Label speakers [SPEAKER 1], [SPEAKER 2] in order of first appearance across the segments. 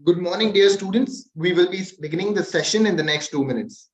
[SPEAKER 1] Good morning, dear students. We will be beginning the session in the next 2 minutes.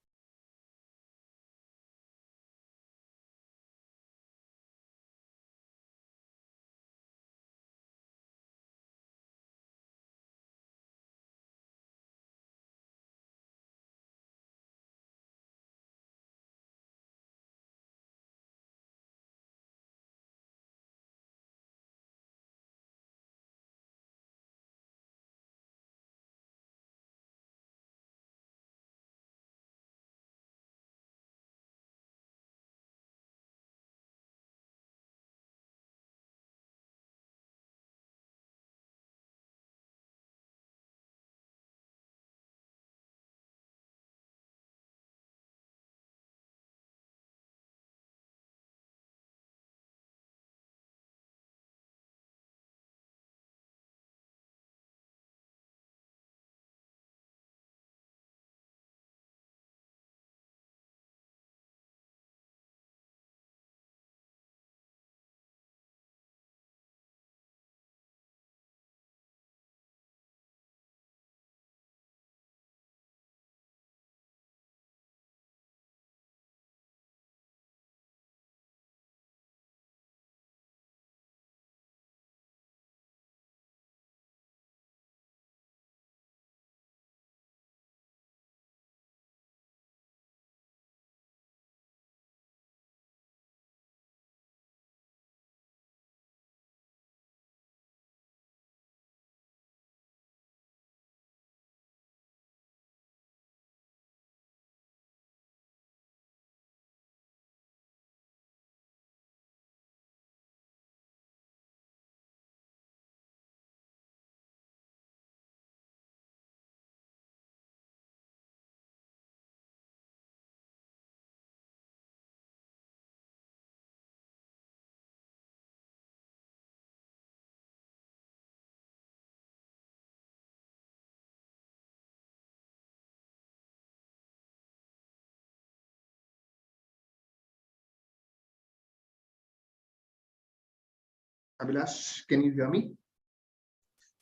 [SPEAKER 1] Abhilash, can you hear me?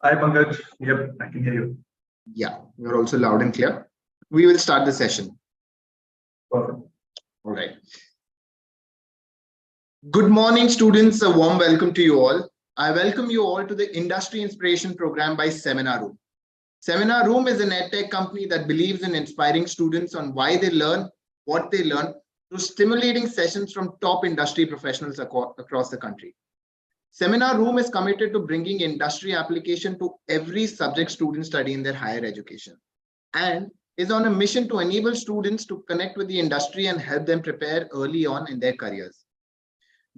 [SPEAKER 2] Hi, Pankaj. Yep, I can hear you.
[SPEAKER 1] Yeah, you're also loud and clear. We will start the session.
[SPEAKER 2] Perfect.
[SPEAKER 1] All right. Good morning, students. A warm welcome to you all. I welcome you all to the Industry Inspiration Program by Seminar Room. Seminar Room is an edtech company that believes in inspiring students on why they learn, what they learn, through stimulating sessions from top industry professionals across the country. Seminar Room is committed to bringing industry application to every subject students study in their higher education and is on a mission to enable students to connect with the industry and help them prepare early on in their careers.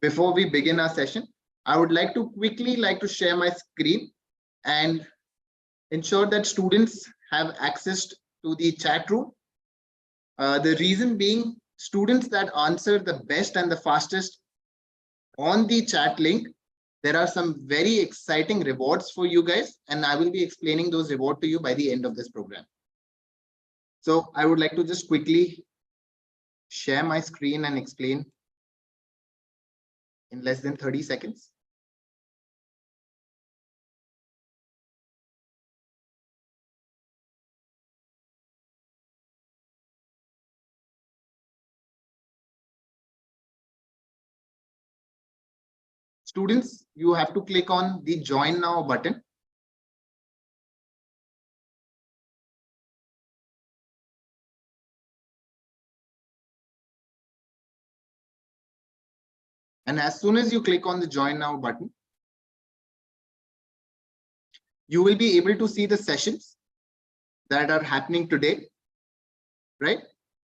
[SPEAKER 1] Before we begin our session, I would like to quickly share my screen and ensure that students have access to the chat room. The reason being, students that answer the best and the fastest on the chat link, there are some very exciting rewards for you guys, and I will be explaining those rewards to you by the end of this program. So I would like to just quickly share my screen and explain in less than 30 seconds. Students, you have to click on the Join Now button. And as soon as you click on the Join Now button, you will be able to see the sessions that are happening today, right?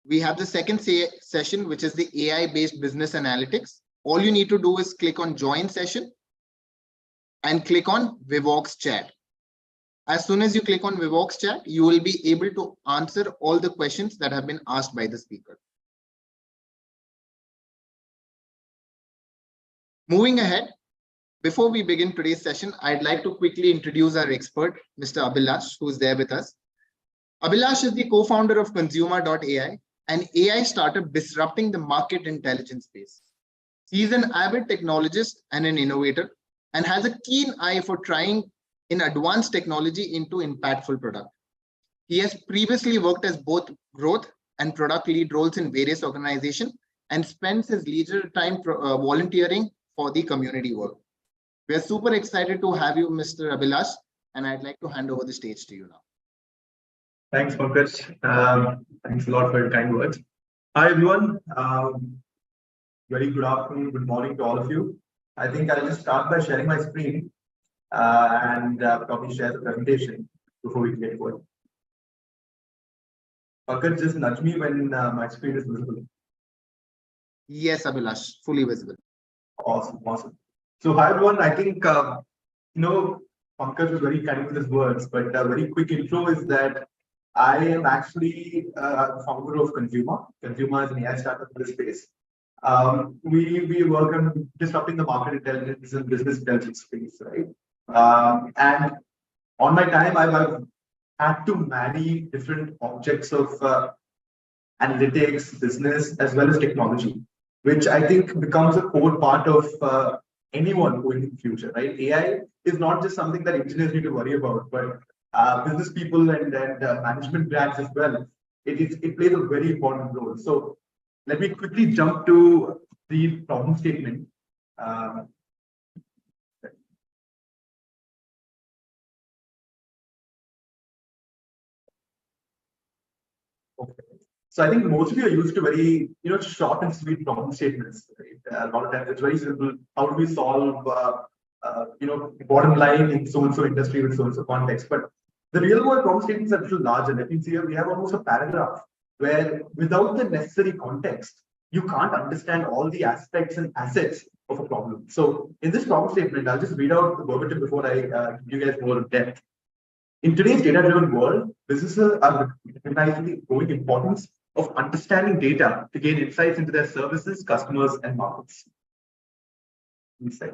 [SPEAKER 1] We have the second session, which is the AI-based business analytics. All you need to do is click on Join Session and click on Vivox Chat. As soon as you click on Vivox Chat, you will be able to answer all the questions that have been asked by the speaker. Moving ahead, before we begin today's session, I'd like to quickly introduce our expert, Mr. Abhilash, who's there with us. Abhilash is the co-founder of Cosuma.ai, an AI startup disrupting the market intelligence space. He is an avid technologist and an innovator and has a keen eye for trying in advanced technology into impactful product. He has previously worked as both growth and product lead roles in various organizations and spends his leisure time volunteering for the community work. We are super excited to have you, Mr. Abhilash, and I'd like to hand over the stage to you now.
[SPEAKER 2] Thanks, Pankaj. Thanks a lot for your kind words. Hi, everyone. Very good afternoon, good morning to all of you. I think I'll just start by sharing my screen and probably share the presentation before we get going. Pankaj, just nudge me when my screen is visible.
[SPEAKER 1] Yes, Abhilash, fully visible.
[SPEAKER 2] Awesome, awesome. So, hi, everyone. I think, Pankaj was very kind with his words, but a very quick intro is that I am actually the founder of Cosuma. Cosuma is an AI startup in this space. We work on disrupting the market intelligence and business intelligence space, right? And on my time, I've had to marry different objects of analytics, business, as well as technology, which I think becomes a core part of anyone going in the future, right? AI is not just something that engineers need to worry about, but business people and management brands as well. It plays a very important role. So let me quickly jump to the problem statement. Okay. So I think most of you are used to very, short and sweet problem statements. Right? A lot of times it's very simple. How do we solve, bottom line in so-and-so industry with so-and-so context? But the real world problem statements are a little larger. Let me see here. We have almost a paragraph where without the necessary context, you can't understand all the aspects and assets of a problem. So in this problem statement, I'll just read out the verbatim before I give you guys more depth. In today's data-driven world, businesses are recognizing the growing importance of understanding data to gain insights into their services, customers, and markets.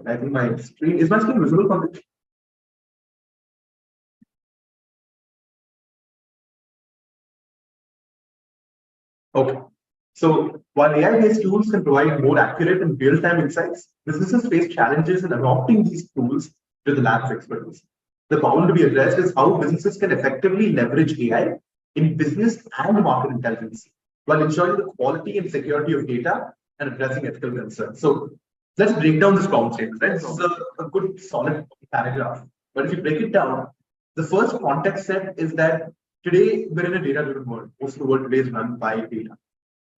[SPEAKER 2] I think my screen is visible from it. Okay. So while AI-based tools can provide more accurate and real-time insights, businesses face challenges in adopting these tools to the lab's expertise. The problem to be addressed is how businesses can effectively leverage AI in business and market intelligence while ensuring the quality and security of data and addressing ethical concerns. So let's break down this problem statement. Right? This is a good, solid paragraph. But if you break it down, the first context set is that today we're in a data-driven world. Most of the world today is run by data.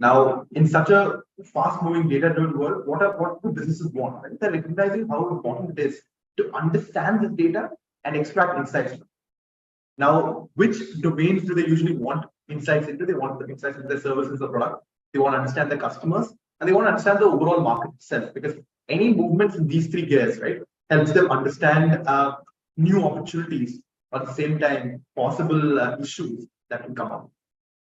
[SPEAKER 2] Now, in such a fast-moving data-driven world, what do businesses want? Right? They're recognizing how important it is to understand this data and extract insights from it. Now, which domains do they usually want insights into? They want the insights into their services or product. They want to understand their customers, and they want to understand the overall market itself. Because any movements in these three gears, right, helps them understand new opportunities, at the same time, possible issues that can come up.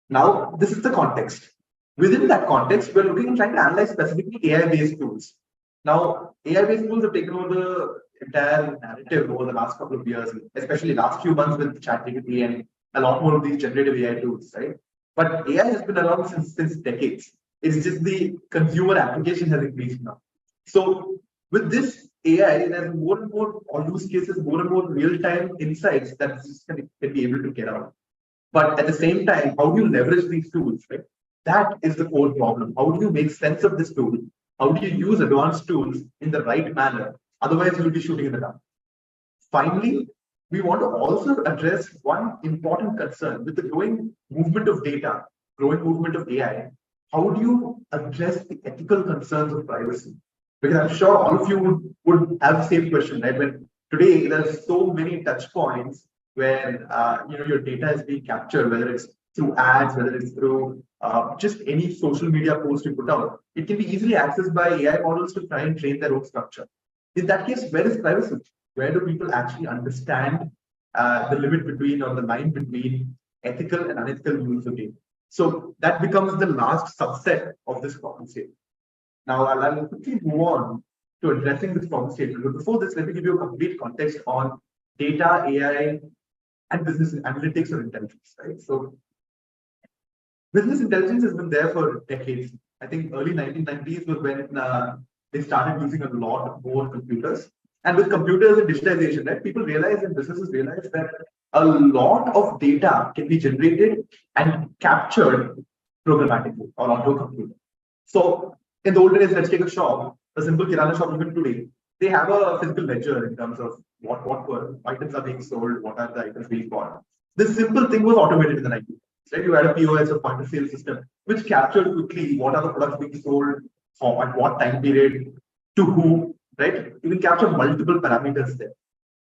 [SPEAKER 2] Now, this is the context. Within that context, we're looking and trying to analyze specifically AI-based tools. Now, AI-based tools have taken over the entire narrative over the last couple of years, especially last few months with ChatGPT and a lot more of these generative AI tools, right? But AI has been around since decades. It's just the consumer application has increased now. So with this AI, there's more and more use cases, more and more real-time insights that businesses can be able to get out. But at the same time, how do you leverage these tools, right? That is the core problem. How do you make sense of this tool? How do you use advanced tools in the right manner? Otherwise, you'll be shooting in the dark. Finally, we want to also address one important concern with the growing movement of data, growing movement of AI. How do you address the ethical concerns of privacy? Because I'm sure all of you would have the same question, right? When today there's so many touch points where your data is being captured, whether it's through ads, whether it's through just any social media post you put out, it can be easily accessed by AI models to try and train their own structure. In that case, where is privacy? Where do people actually understand the limit between or the line between ethical and unethical use of data? So that becomes the last subset of this problem statement. Now, I'll quickly move on to addressing this problem statement. But before this, let me give you a complete context on data, AI, and business analytics or intelligence. Right? So business intelligence has been there for decades. I think early 1990s was when they started using a lot more computers. And with computers and digitization, right, people realize and businesses realize that a lot of data can be generated and captured programmatically or onto a computer. So in the olden days, let's take a shop, a simple kirana shop even today, they have a physical ledger in terms of what items are being sold, what are the items being bought. This simple thing was automated in the 90s. Right? You had a POS or point of sale system, which captured quickly what are the products being sold, at what time period, to who, right? You can capture multiple parameters there.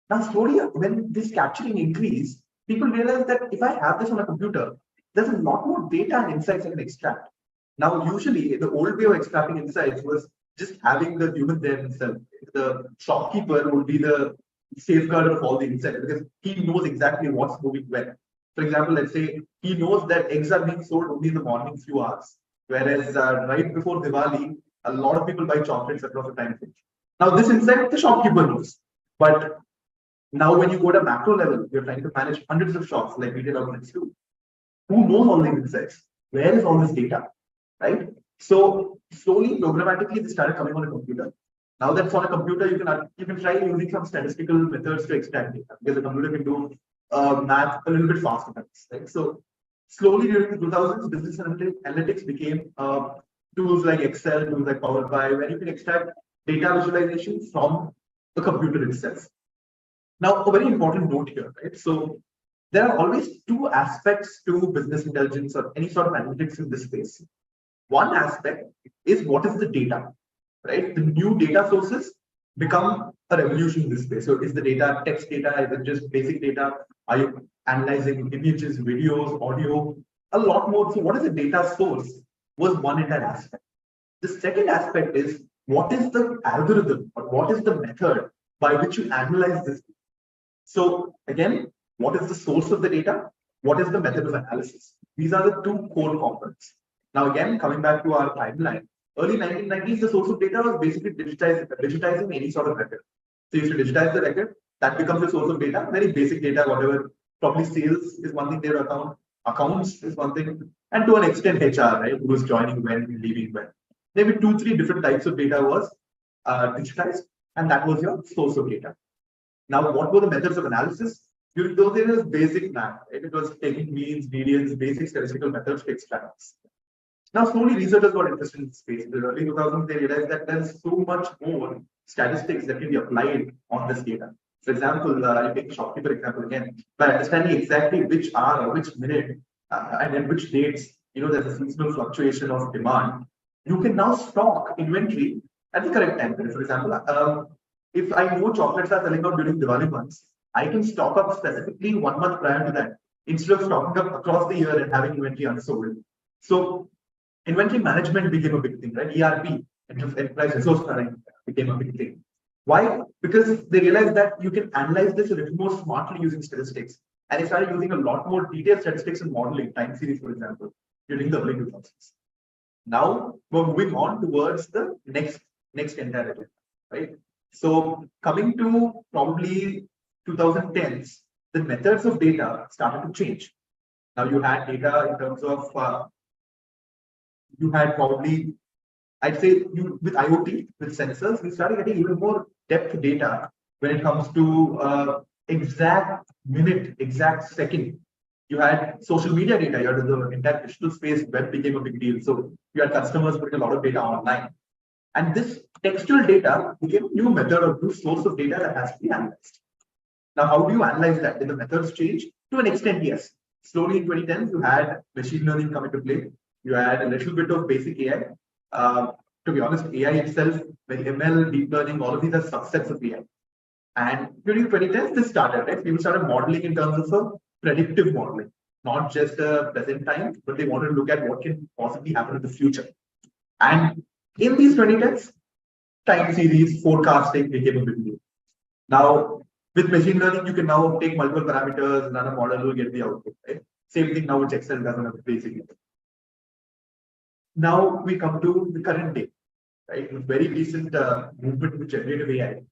[SPEAKER 2] Now, slowly, when this capturing increased, people realize that if I have this on a computer, there's a lot more data and insights I can extract. Now, usually, the old way of extracting insights was just having the human there himself. The shopkeeper would be the safeguard of all the insights because he knows exactly what's moving when. For example, let's say he knows that eggs are being sold only in the morning few hours, whereas right before Diwali, a lot of people buy chocolates across the time frame. Now, this insight the shopkeeper knows, but now when you go to macro level, you're trying to manage hundreds of shops like retail outlets do. Who knows all these insights? Where is all this data? Right? So slowly, programmatically, they started coming on a computer. Now that's on a computer, you can try using some statistical methods to extract data because the computer can do math a little bit faster than this. Right? So slowly during the 2000s, business analytics became tools like Excel, tools like Power BI, where you can extract data visualization from the computer itself. Now, a very important note here, right? So there are always two aspects to business intelligence or any sort of analytics in this space. One aspect is what is the data, right? The new data sources become a revolution in this space. So is the data text data? Is it just basic data? Are you analyzing images, videos, audio? A lot more. So what is the data source was one in that aspect. The second aspect is what is the algorithm or what is the method by which you analyze this? So again, what is the source of the data? What is the method of analysis? These are the two core components. Now again, coming back to our timeline, early 1990s, the source of data was basically digitizing any sort of record. So you used to digitize the record, that becomes the source of data, very basic data, whatever, probably sales is one thing their account, accounts is one thing, and to an extent HR, right, who was joining when, leaving when. Maybe 2-3 different types of data was digitized, and that was your source of data. Now, what were the methods of analysis? During those days, it was basic math, right? It was taking means, medians, basic statistical methods to extract. Now, slowly researchers got interested in this space. In the early 2000s, they realized that there's so much more statistics that can be applied on this data. For example, you take the shopkeeper example again, by understanding exactly which hour or which minute and then which dates, there's a seasonal fluctuation of demand, you can now stock inventory at the correct time. For example, if I know chocolates are selling out during Diwali months, I can stock up specifically 1 month prior to that instead of stocking up across the year and having inventory unsold. So inventory management became a big thing, right? ERP, enterprise resource planning, became a big thing. Why? Because they realized that you can analyze this a little more smartly using statistics. And they started using a lot more detailed statistics and modeling, time series, for example, during the early 2000s. Now we're moving on towards the next entire, right? So coming to probably 2010s, the methods of data started to change. Now you had data in terms of you had probably, I'd say with IoT, with sensors, we started getting even more depth data when it comes to exact minute, exact second. You had social media data, you had the entire digital space, web became a big deal. So you had customers putting a lot of data online. And this textual data became a new method or new source of data that has to be analyzed. Now, how do you analyze that? Did the methods change? To an extent, yes. Slowly in 2010, you had machine learning come into play. You had a little bit of basic AI. To be honest, AI itself, like ML, deep learning, all of these are subsets of AI. And during 2010s, this started, right? People started modeling in terms of a predictive modeling, not just a present time, but they wanted to look at what can possibly happen in the future. And in these 2010s, time series forecasting became a big deal. Now, with machine learning, you can now take multiple parameters, run a model, will get the output. Right? Same thing now, which Excel does on a basic level. Now we come to the current day, right? With very recent movement with generative AI.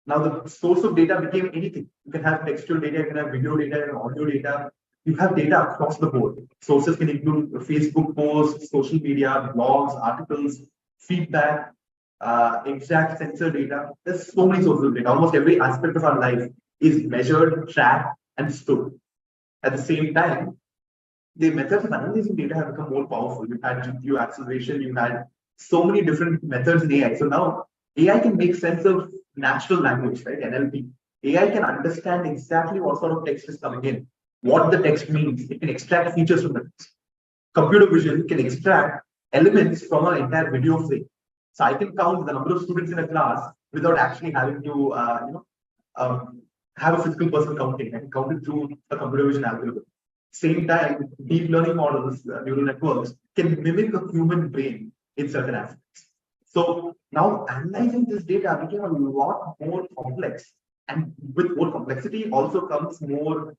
[SPEAKER 2] Now the source of data became anything. You can have textual data, you can have video data, and audio data. You have data across the board. Sources can include Facebook posts, social media, blogs, articles, feedback. exact sensor data. There's so many sources of data. Almost every aspect of our life is measured, tracked, and stored. At the same time, the methods of analyzing data have become more powerful. You've had GPU acceleration, you've had so many different methods in AI. So now AI can make sense of natural language, right? NLP. AI can understand exactly what sort of text is coming in, what the text means. It can extract features from the text. Computer vision can extract elements from an entire video frame. So I can count the number of students in a class without actually having to, have a physical person counting. I can count it through a computer vision algorithm. Same time, deep learning models, neural networks can mimic a human brain in certain aspects. So now analyzing this data became a lot more complex, and with more complexity also comes more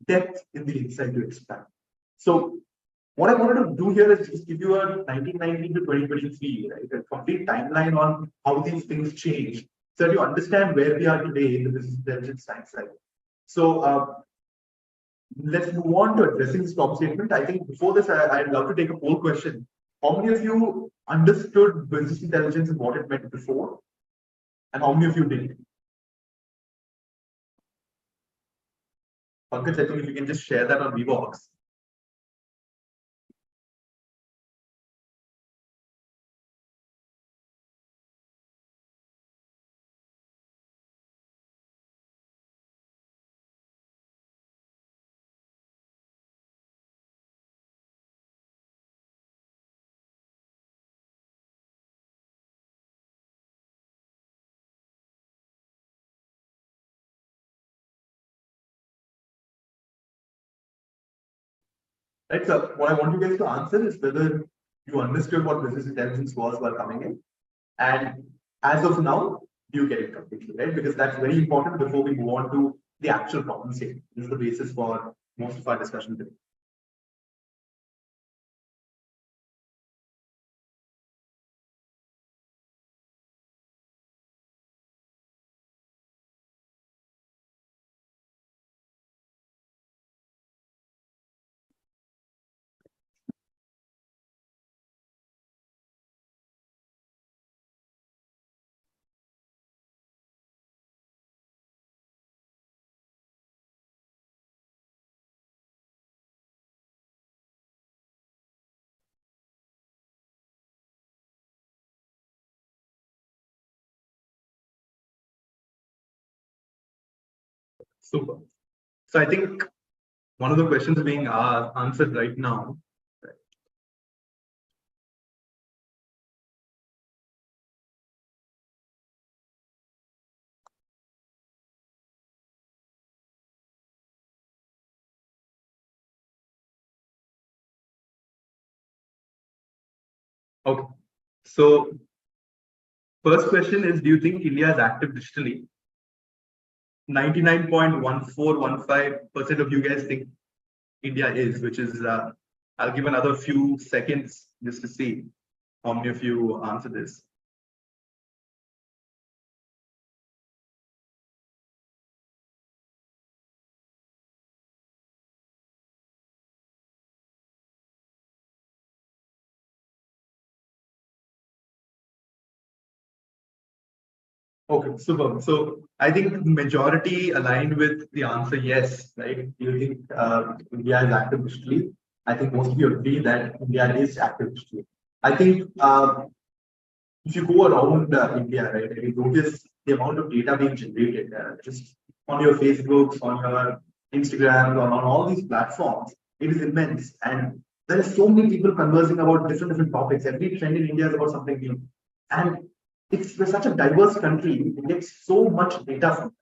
[SPEAKER 2] depth in the insight you expect. So what I wanted to do here is just give you a 1990 to 2023, right, a complete timeline on how these things change, so that you understand where we are today in the business intelligence science cycle. So let's move on to addressing this top statement. I think before this, I'd love to take a poll question. How many of you understood business intelligence and what it meant before? And how many of you didn't? Pankaj, I think if you can just share that on Vivox. Right. So what I want you guys to answer is whether you understood what business intelligence was while coming in, and as of now, do you get it completely, right? Because that's very important before we move on to the actual problem statement. This is the basis for most of our discussion today. Super. So I think one of the questions being answered right now. Okay. So first question is, do you think India is active digitally? 99.1415% of you guys think India is, which is, I'll give another few seconds just to see how many of you answer this. Okay, super. So I think majority aligned with the answer yes, right? You think India is active digitally? I think most of you agree that India is active digitally. I think if you go around India, right, you notice the amount of data being generated just on your Facebooks, on your Instagram, on all these platforms. It is immense, and there are so many people conversing about different topics. Every trend in India is about something new, and we're such a diverse country. We get so much data from it,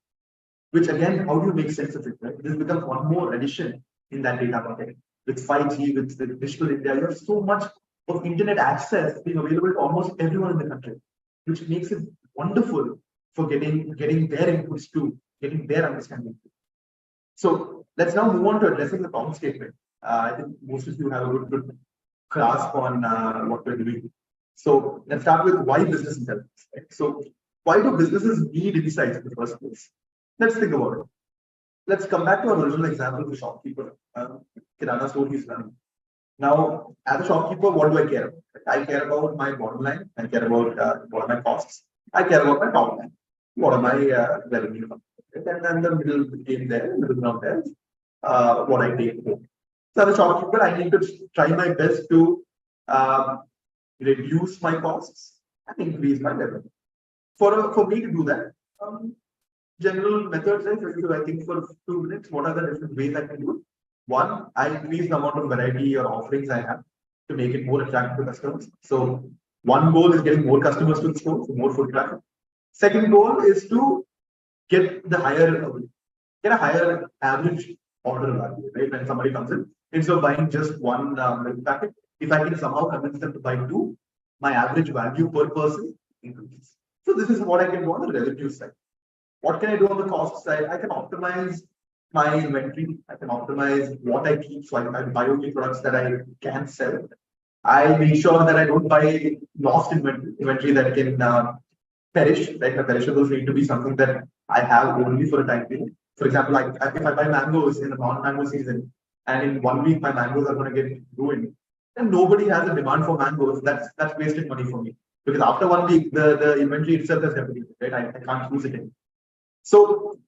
[SPEAKER 2] which again, how do you make sense of it? Right? This becomes one more addition in that data bucket. With 5G, with digital India, you have so much of internet access being available to almost everyone in the country, which makes it wonderful for getting their inputs to, getting their understanding. So let's now move on to addressing the problem statement. I think most of you have a good grasp on what we're doing. So let's start with why business intelligence. Right? So why do businesses need insights in the first place? Let's think about it. Let's come back to our original example of the shopkeeper, Kirana store he's running. Now, as a shopkeeper, what do I care about? I care about my bottom line. I care about what are my costs. I care about my top line. What are my revenue? And then the middle game there, middle ground there, what I take home. So as a shopkeeper, I need to try my best to reduce my costs and increase my revenue. For me to do that, general methods, I think for 2 minutes, what are the different ways I can do it? One, I increase the amount of variety or offerings I have to make it more attractive to customers. So one goal is getting more customers to the store, so more foot traffic. Second goal is to get get a higher average order value, right? When somebody comes in, instead of buying just one milk packet, if I can somehow convince them to buy two, my average value per person increases. So this is what I can do on the revenue side. What can I do on the cost side? I can optimize my inventory. I can optimize what I keep. So I buy only products that I can sell. I make sure that I don't buy lost inventory that can perish. Like the perishables need to be something that I have only for a time period. For example, like if I buy mangoes in a non-mango season, and in 1 week my mangoes are going to get ruined, then nobody has a demand for mangoes. That's wasted money for me, because after 1 week the inventory itself has depleted. Right, I can't use it anymore. So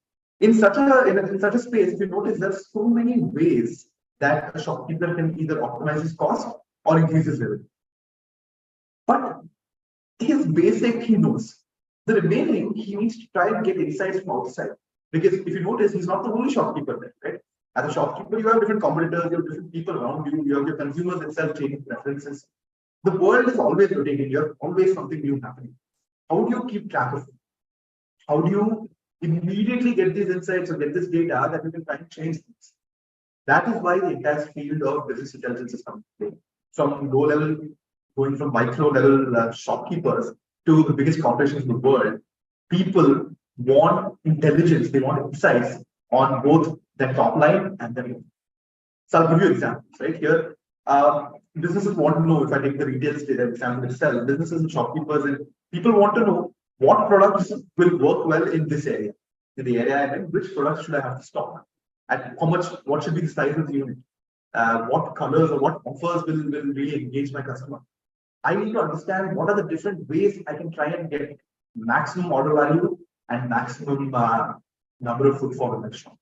[SPEAKER 2] in such a space, if you notice, there's so many ways that a shopkeeper can either optimize his cost or increase his revenue. But his basic he knows. The remaining he needs to try and get insights from outside. Because if you notice, he's not the only shopkeeper there, right? As a shopkeeper, you have different competitors, you have different people around you, you have your consumers itself changing preferences. The world is always rotating, you have always something new happening. How do you keep track of it? How do you immediately get these insights or get this data that you can try and change things? That is why the entire field of business intelligence is coming from low level, going from micro level shopkeepers to the biggest corporations in the world. People want intelligence, they want insights on both their top line and their bottom. So I'll give you examples right here. Businesses want to know, if I take the retail example itself, businesses and shopkeepers and people want to know what products will work well in this area. In the area I'm in, which products should I have to stock? And how much, what should be the size of the unit? What colors or what offers will really engage my customer? I need to understand what are the different ways I can try and get maximum order value and maximum number of footfall in the shop.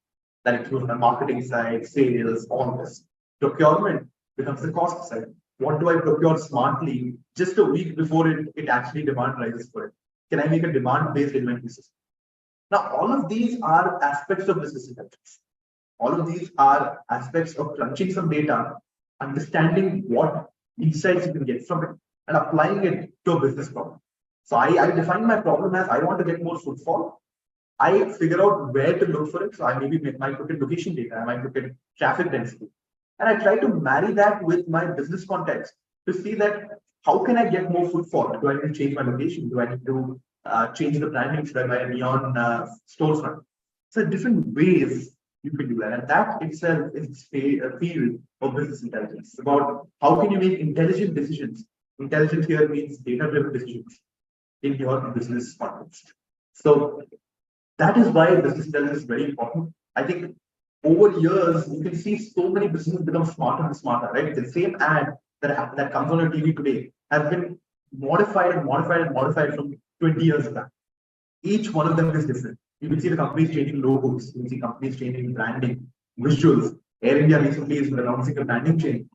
[SPEAKER 2] That includes my marketing side, sales, all this. Procurement becomes the cost side. What do I procure smartly just a week before it actually demand rises for it? Can I make a demand-based inventory system? Now, all of these are aspects of business intelligence. All of these are aspects of crunching some data, understanding what insights you can get from it, and applying it to a business problem. So I define my problem as I want to get more footfall. I figure out where to look for it. So I might look at location data, I might look at traffic density. And I try to marry that with my business context to see that how can I get more footfall? Do I need to change my location? Do I need to change the branding? Should I buy a neon storefront? So different ways you can do that. And that itself is a field of business intelligence. It's about how can you make intelligent decisions. Intelligent here means data-driven decisions in your business context. So that is why business intelligence is very important. I think over years, you can see so many businesses become smarter and smarter, right? The same ad that comes on your TV today has been modified and modified and modified from 20 years back. Each one of them is different. You can see the companies changing logos, you can see companies changing branding, visuals. Air India recently is announcing a branding change.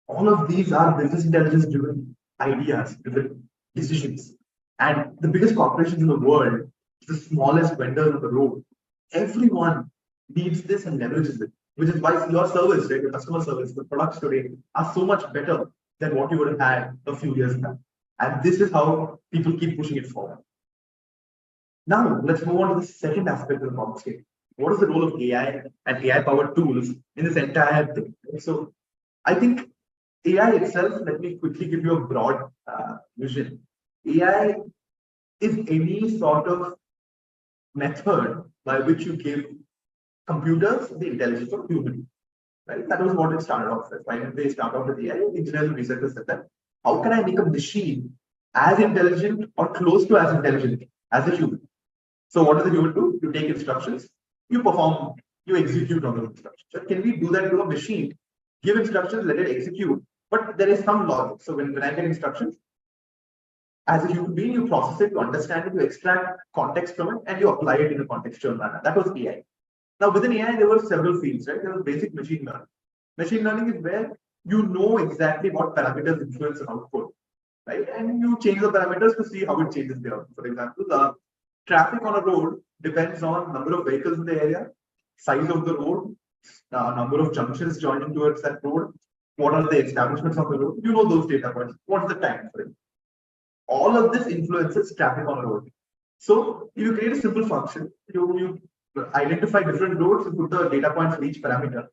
[SPEAKER 2] All of these are business intelligence driven ideas, driven decisions. And the biggest corporations in the world, the smallest vendors on the road, everyone needs this and leverages it, which is why your service, right, your customer service, the products today are so much better than what you would have had a few years back. And this is how people keep pushing it forward. Now, let's move on to the second aspect of the problem statement. What is the role of AI and AI-powered tools in this entire thing? So, I think AI itself, let me quickly give you a broad vision. AI is any sort of method by which you give computers the intelligence of human. Right? That was what it started off with. Why did they start off with AI? Engineers and researchers said that, how can I make a machine as intelligent or close to as intelligent as a human? So what does the human do? You take instructions, you perform, you execute on those instructions. So can we do that to a machine? Give instructions, let it execute, but there is some logic. So when I get instructions, as a human being, you process it, you understand it, you extract context from it, and you apply it in a contextual manner. That was AI. Now, within AI, there were several fields, right? There was basic machine learning. Machine learning is where you know exactly what parameters influence an output, right? And you change the parameters to see how it changes the output. For example, the traffic on a road depends on number of vehicles in the area, size of the road, number of junctions joining towards that road, what are the establishments on the road. You know those data points. What's the time frame? All of this influences traffic on a road. So you create a simple function. You identify different roads and put the data points for each parameter.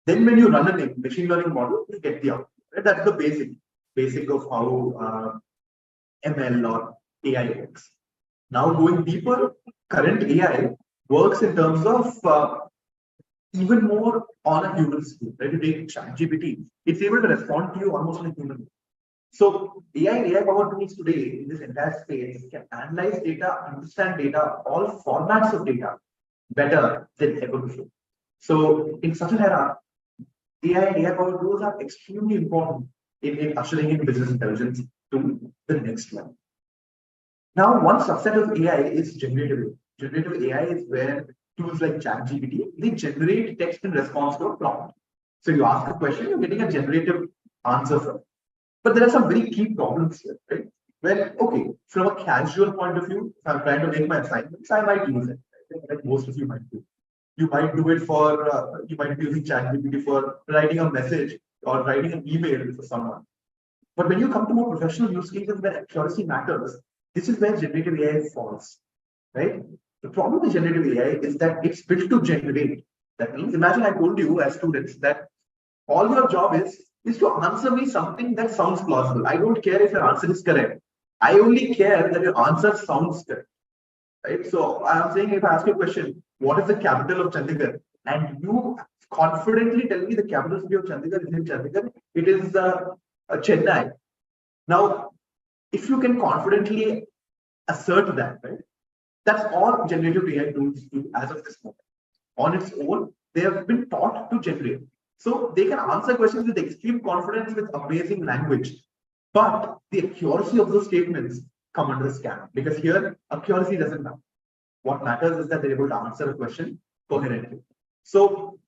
[SPEAKER 2] Then when you run a machine learning model, you get the output. Right? That's the basic of how ML or AI works. Now going deeper, current AI works in terms of even more on a human scale. Right? You take ChatGPT, it's able to respond to you almost like a human. So AI powered tools today in this entire space can analyze data, understand data, all formats of data better than ever before. So in such an era, AI powered tools are extremely important in ushering in business intelligence to the next level. Now, one subset of AI is generative AI. Generative AI is where tools like ChatGPT, they generate text in response to a prompt. So you ask a question, you're getting a generative answer from it. But there are some very key problems here, right? Well, okay, from a casual point of view, if I'm trying to make my assignments, I might use it. Like most of you might do. You might do it for, you might be using ChatGPT for writing a message or writing an email for someone. But when you come to more professional use cases where accuracy matters, this is where generative AI falls, right? The problem with generative AI is that it's built to generate. That means, imagine I told you as students that all your job is to answer me something that sounds plausible. I don't care if your answer is correct. I only care that your answer sounds correct. Right? So I'm saying if I ask you a question, what is the capital of Chandigarh? And you confidently tell me the capital city of Chandigarh is in Chandigarh, it is Chennai. Now, if you can confidently assert that, right? That's all generative AI tools do as of this moment. On its own, they have been taught to generate. So they can answer questions with extreme confidence with amazing language. But the accuracy of those statements come under scam because here accuracy doesn't matter. What matters is that they're able to answer a question coherently. So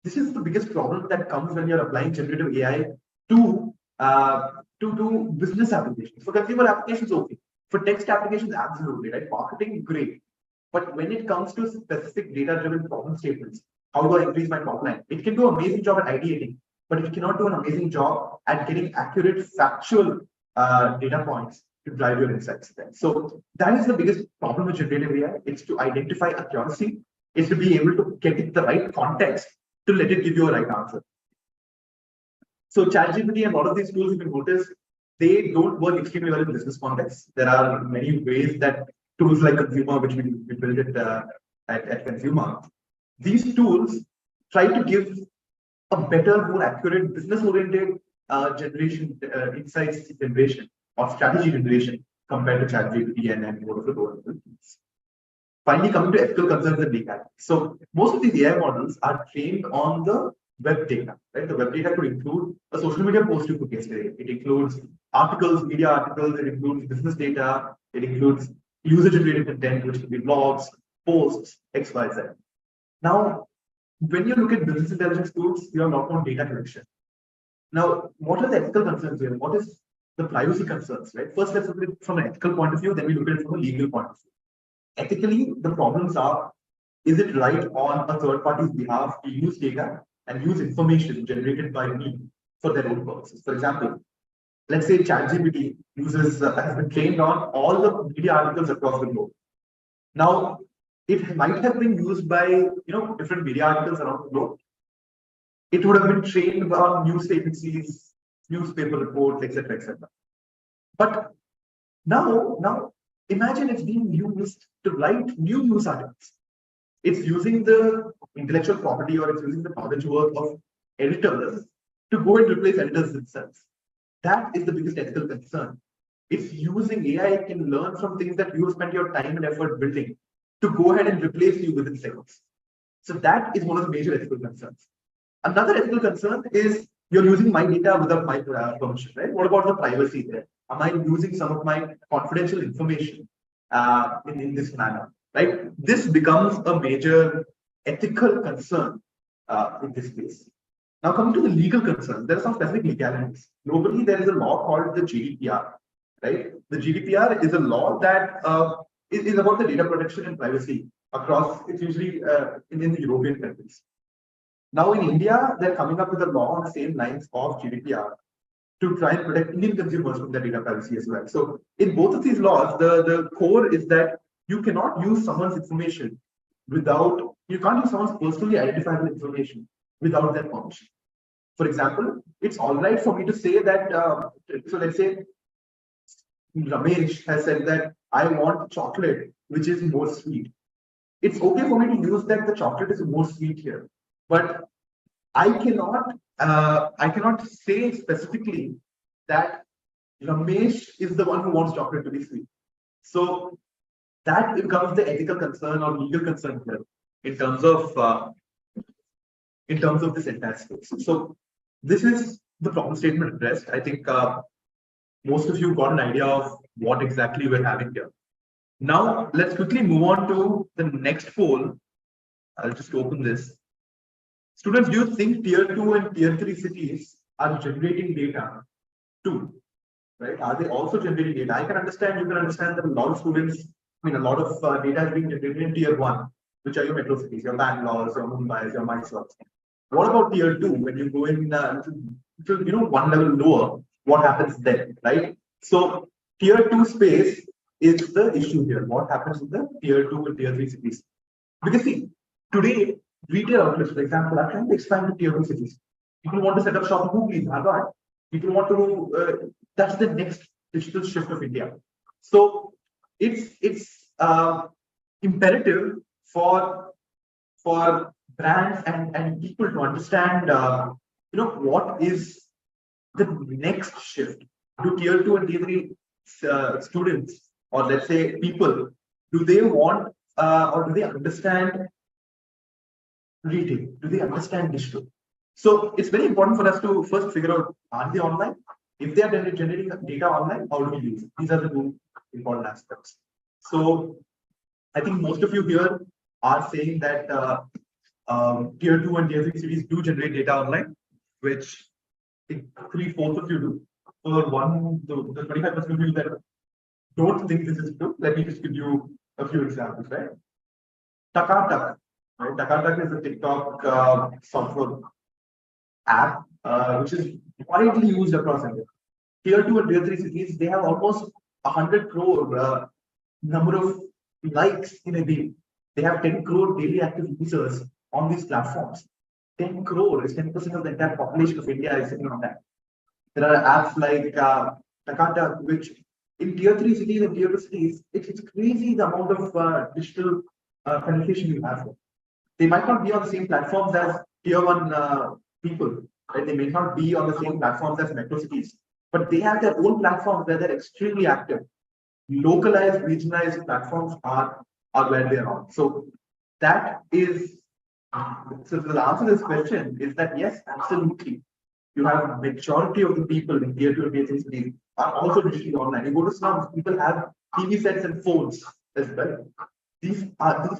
[SPEAKER 2] this is the biggest problem that comes when you're applying generative AI to business applications. For consumer applications, okay. For text applications, absolutely, right? Marketing, great. But when it comes to specific data-driven problem statements, how do I increase my top line? It can do an amazing job at ideating, but it cannot do an amazing job at getting accurate, factual data points to drive your insights. So that is the biggest problem with generative AI. It's to identify accuracy. It's to be able to get it the right context to let it give you a right answer. So ChatGPT and a lot of these tools, you can notice, they don't work extremely well in business contexts. There are many ways that tools like Consumer, which we built it at Consumer, these tools try to give a better, more accurate, business-oriented insights generation or strategy generation compared to ChatGPT and more of the lower level tools. Finally, coming to ethical concerns and legality. So most of these AI models are trained on the web data, right? The web data could include a social media post you put yesterday. It includes articles, media articles, it includes business data, it includes user-generated content, which could be blogs, posts, XYZ. Now, when you look at business intelligence tools, you have a lot more data collection. Now, what are the ethical concerns here? What is the privacy concerns, right? First, let's look at it from an ethical point of view, then we look at it from a legal point of view. Ethically, the problems are, is it right on a third party's behalf to use data and use information generated by me for their own purposes? For example, let's say ChatGPT has been trained on all the media articles across the globe. Now, it might have been used by different media articles around the globe. It would have been trained on news agencies, newspaper reports, etc., etc. But now imagine it's being used to write new news articles. It's using the intellectual property or it's using the knowledge work of editors to go and replace editors themselves. That is the biggest ethical concern. It's using AI can learn from things that you spent your time and effort building to go ahead and replace you within seconds. So that is one of the major ethical concerns. Another ethical concern is You're using my data without my permission, right? What about the privacy there? Am I using some of my confidential information in this manner, right? This becomes a major ethical concern in this case. Now, coming to the legal concerns, there are some specific legalities. Globally, there is a law called the GDPR, right? The GDPR is a law that is about the data protection and privacy across, it's usually in the European countries. Now, in India, they're coming up with a law on the same lines of GDPR to try and protect Indian consumers from their data privacy as well. So, in both of these laws, the core is that you cannot use someone's information without, you can't use someone's personally identifiable information without their permission. For example, it's all right for me to say that, so let's say Ramesh has said that I want chocolate, which is more sweet. It's okay for me to use that the chocolate is more sweet here, but I cannot say specifically that Ramesh is the one who wants chocolate to be sweet. So that becomes the ethical concern or legal concern here in terms of this entire space. So this is the problem statement addressed. I think most of you got an idea of what exactly we're having here. Now let's quickly move on to the next poll. I'll just open this. Students, do you think tier 2 and tier 3 cities are generating data too? Right? Are they also generating data? I can understand, you can understand that a lot of students, a lot of data is being generated in tier 1, which are your metro cities, your Bangalore, your Mumbai, your Mysore. What about tier 2? When you go in one level lower, what happens then, right? So tier 2 space is the issue here. What happens in the tier 2 and tier 3 cities? Because see, today, retail outlets, for example, are trying to expand to tier 2 cities. People want to set up shop in Hooghly, Dharwad. People want to, that's the next digital shift of India. So it's imperative for brands and people to understand, what is the next shift. Do tier 2 and tier 3 students, or let's say people, do they want or do they understand retail? Do they understand digital? So it's very important for us to first figure out, are they online? If they are generating data online, how do we use it? These are the two important aspects. So I think most of you here are saying that tier 2 and tier 3 cities do generate data online, which I think 3/4 of you do. For the 25% of you that don't think this is true, let me just give you a few examples, right? Takatak, right? Takatak is a TikTok software app, which is widely used across India. Tier 2 and tier 3 cities, they have almost 100 crore number of likes in a day. They have 10 crore daily active users on these platforms. 10 crore is 10% of the entire population of India is sitting on that. There are apps like Takata, which in tier 3 cities and tier 2 cities, it's crazy the amount of digital penetration you have. They might not be on the same platforms as tier 1 people, right? They may not be on the same platforms as metro cities, but they have their own platforms where they're extremely active. Localized, regionalized platforms are where they're on. So that is, so the answer to this question is that yes, absolutely. You have a majority of the people in tier 2 and tier 3 cities are also digitally online. You go to slums, people have TV sets and phones as well. These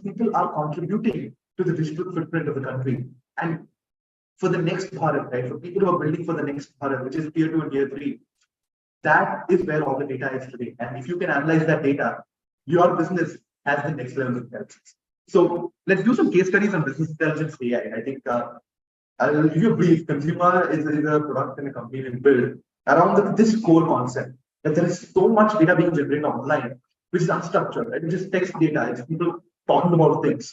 [SPEAKER 2] people are contributing to the digital footprint of the country. And for the next Bharat, right? For people who are building for the next Bharat, which is tier 2 and tier 3, that is where all the data is today. And if you can analyze that data, your business has the next level of intelligence. So let's do some case studies on business intelligence AI. I think I'll give you a brief. Consumer is a product and a company we build around this core concept that there is so much data being generated online, which is unstructured, right? It's just text data. It's people talking about things.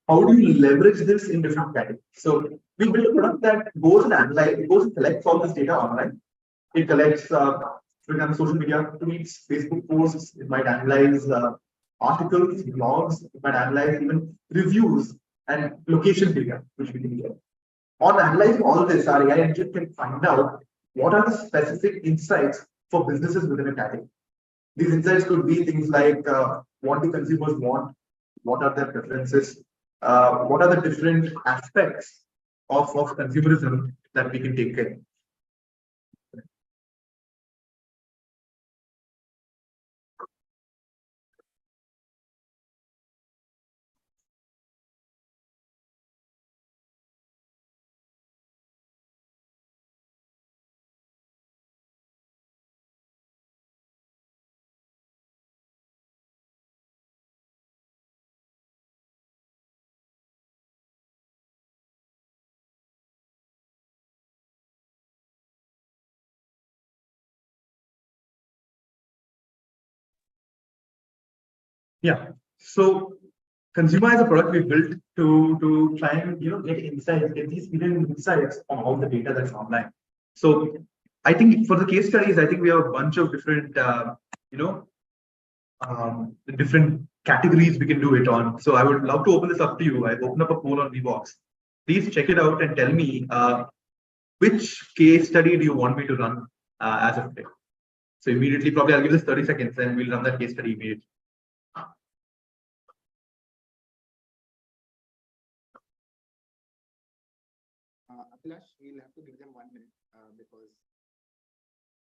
[SPEAKER 2] How do you leverage this in different categories? So we build a product that goes and analyze, it goes and collects all this data online. It collects, for example, social media tweets, Facebook posts. It might analyze articles, blogs. It might analyze even reviews and location data, which we can get. On analyzing all of this, our AI engine can find out what are the specific insights for businesses within a category. These insights could be things like what do consumers want, what are their preferences, what are the different aspects of consumerism that we can take in. Yeah. So Consumer is a product we built to try and get insights, get these hidden insights on all the data that's online. So I think for the case studies, I think we have a bunch of different different categories we can do it on. So I would love to open this up to you. I've opened up a poll on Vbox. Please check it out and tell me which case study do you want me to run as of today. So immediately, probably I'll give this 30 seconds and we'll run that case study immediately.
[SPEAKER 1] Abhilash, we'll have to give them 1 minute because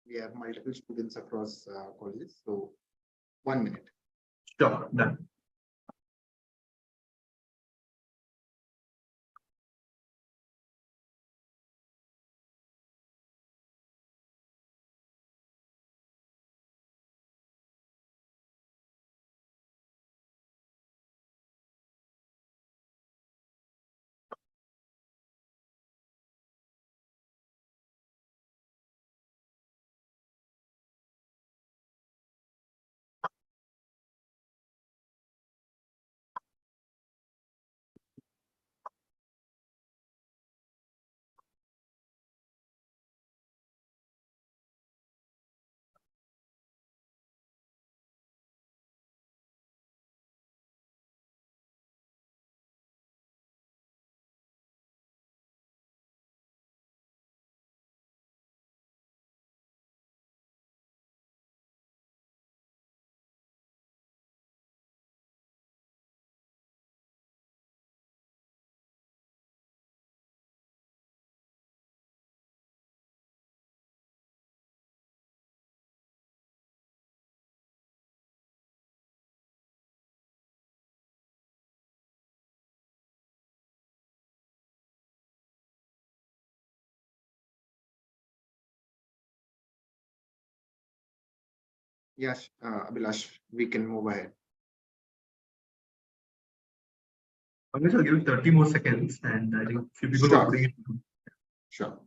[SPEAKER 1] we have multiple students across colleges. So 1 minute.
[SPEAKER 2] Sure, done.
[SPEAKER 1] Yes, Abhilash, we can move ahead.
[SPEAKER 2] I'm going to give it 30 more seconds, and I think a few people will bring it.
[SPEAKER 1] Sure.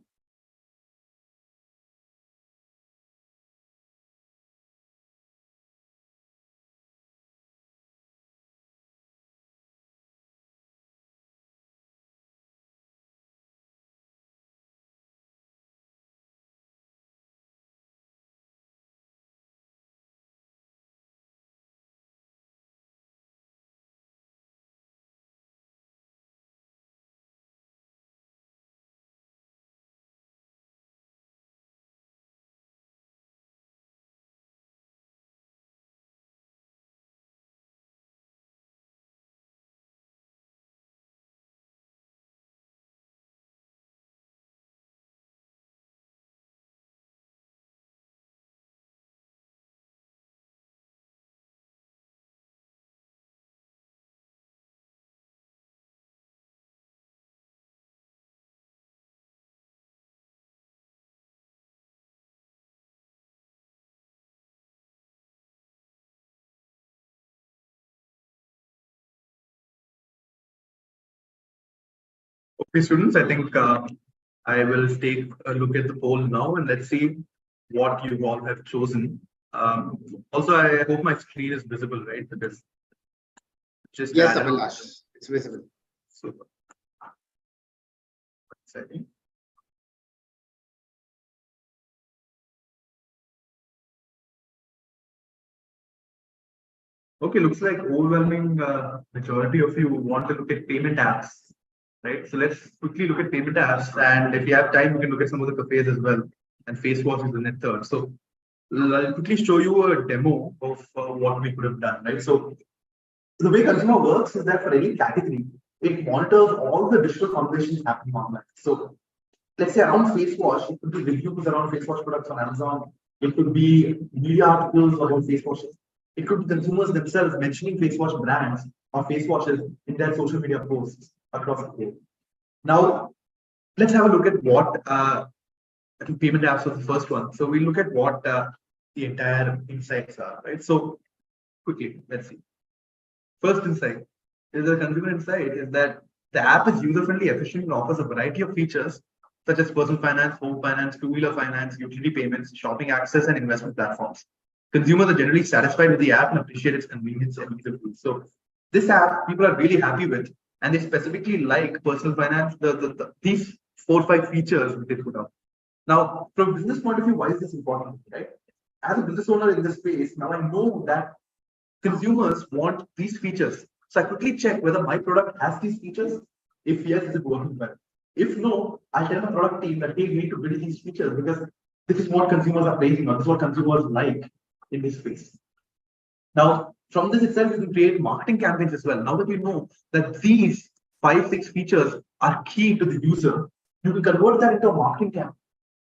[SPEAKER 2] Okay, students, I think I will take a look at the poll now and let's see what you all have chosen. Also, I hope my screen is visible, right? Because just
[SPEAKER 1] yes, Abhilash, it's visible.
[SPEAKER 2] Super. Exciting. Okay, looks like overwhelming majority of you want to look at payment apps, right? So let's quickly look at payment apps, and if you have time, we can look at some of the cafes as well. And face wash is the net third. So I'll quickly show you a demo of what we could have done, right? So the way Consumer works is that for any category, it monitors all the digital conversations happening online. So let's say around face wash, it could be reviews around face wash products on Amazon. It could be media articles about face washes. It could be consumers themselves mentioning face wash brands or face washes in their social media posts across the globe. Now, let's have a look at what I think payment apps was the first one. So we look at what the entire insights are, right? So quickly, let's see. First insight is the consumer insight is that the app is user-friendly, efficient, and offers a variety of features such as personal finance, home finance, two-wheeler finance, utility payments, shopping access, and investment platforms. Consumers are generally satisfied with the app and appreciate its convenience and ease of use. So this app people are really happy with, and they specifically like personal finance, these 4 or 5 features that they put out. Now, from a business point of view, why is this important, right? As a business owner in this space, now I know that consumers want these features. So I quickly check whether my product has these features. If yes, is it working well? If no, I tell the product team that hey, we need to build these features because this is what consumers are praising, or this is what consumers like in this space. Now, from this itself, you can create marketing campaigns as well. Now that you know that these 5, 6 features are key to the user, you can convert that into a marketing campaign.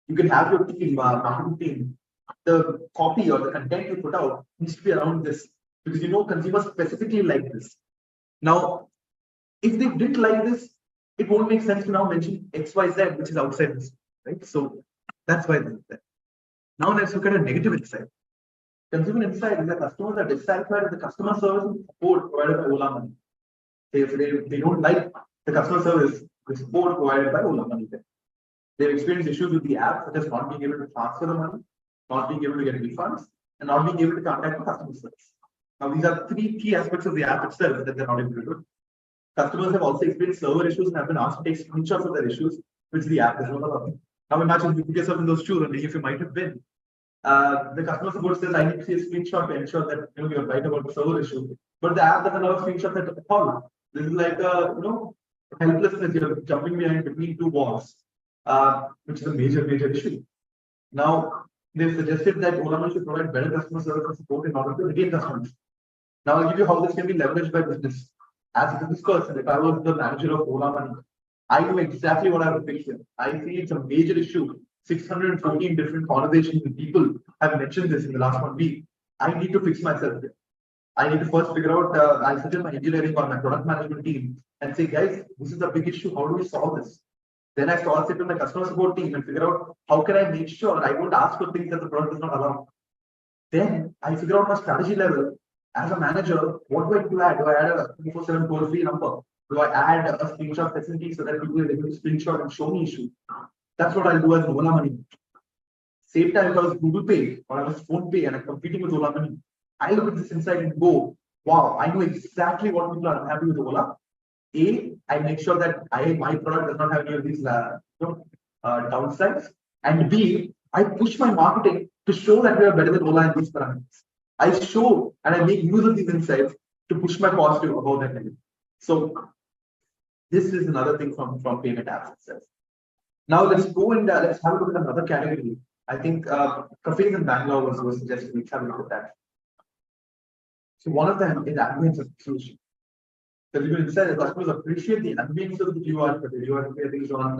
[SPEAKER 2] You can have your team, marketing team, the copy or the content you put out needs to be around this because you know consumers specifically like this. Now, if they didn't like this, it won't make sense to now mention XYZ, which is outside this, right? So that's why this is there. Now let's look at a negative insight. Consumer insight is that customers are dissatisfied with the customer service and support provided by Ola Money. They don't like the customer service, the support provided by Ola Money. They've experienced issues with the app, such as not being able to transfer the money, not being able to get refunds, and not being able to contact the customer service. Now, these are 3 key aspects of the app itself that they're not able to do. Customers have also experienced server issues and have been asked to take screenshots of their issues, which the app does not allow. Now, imagine you put yourself in those shoes, and if you might have been. The customer support says, I need to see a screenshot to ensure that you're right about the server issue. But the app doesn't allow screenshots at all. This is like helplessness. You're jumping behind between 2 walls, which is a major issue. Now, they've suggested that Ola Money should provide better customer service and support in order to retain customers. Now, I'll give you how this can be leveraged by business. As a business person, if I was the manager of Ola Money, I know exactly what I would fix here. I see it's a major issue. 614 different conversations with people have mentioned this in the last 1 week. I need to fix myself here. I need to first figure out, I'll suggest my engineering or my product management team and say, guys, this is a big issue. How do we solve this? Then I sit with my customer support team and figure out how can I make sure I don't ask for things that the product does not allow. Then I figure out my strategy level. As a manager, what do I do? Do I add a 24/7 toll-free number? Do I add a screenshot facility so that people are able to screenshot and show me issue? That's what I'll do as Ola Money. Same time, if I was Google Pay or I was Phone Pay and I'm competing with Ola Money, I look at this insight and go, wow, I know exactly what people are unhappy with Ola. I make sure that my product does not have any of these downsides. And B, I push my marketing to show that we are better than Ola in these parameters. I show and I make use of these insights to push my positive about that negative. So this is another thing from payment apps itself. Now let's go and let's have a look at another category. I think cafes in Bangalore was suggested. Let's have a look at that. So one of them is ambience of solution. So you will say that customers appreciate the ambience of the QR cafe. QR cafe is on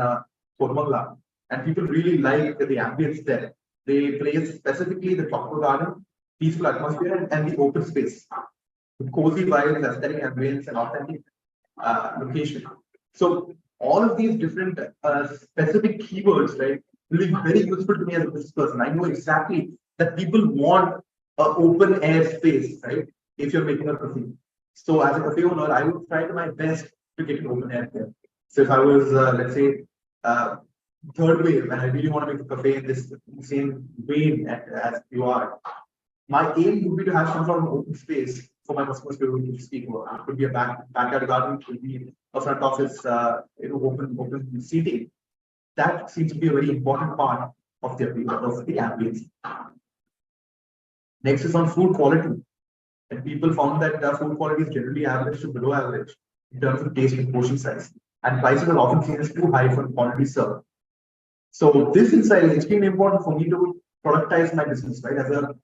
[SPEAKER 2] Cosuma.ai, and people really like the ambience there. They place specifically the tropical garden, peaceful atmosphere, and the open space. With cozy vibes, aesthetic ambience, and authentic location. So all of these different specific keywords, right, will be very useful to me as a business person. I know exactly that people want an open air space, right? If you're making a cafe. So as a cafe owner, I would try my best to get an open air there. So if I was, let's say, third wave, and I really want to make a cafe in this same vein as you are, my aim would be to have some sort of open space for my customers to be able to speak about. It could be a backyard garden, it could be a front office, open seating. That seems to be a very important part of the ambience. Next is on food quality. And people found that food quality is generally average to below average in terms of taste and portion size. And prices are often seen as too high for the quality served. So this insight is extremely important for me to productize my business, right? As a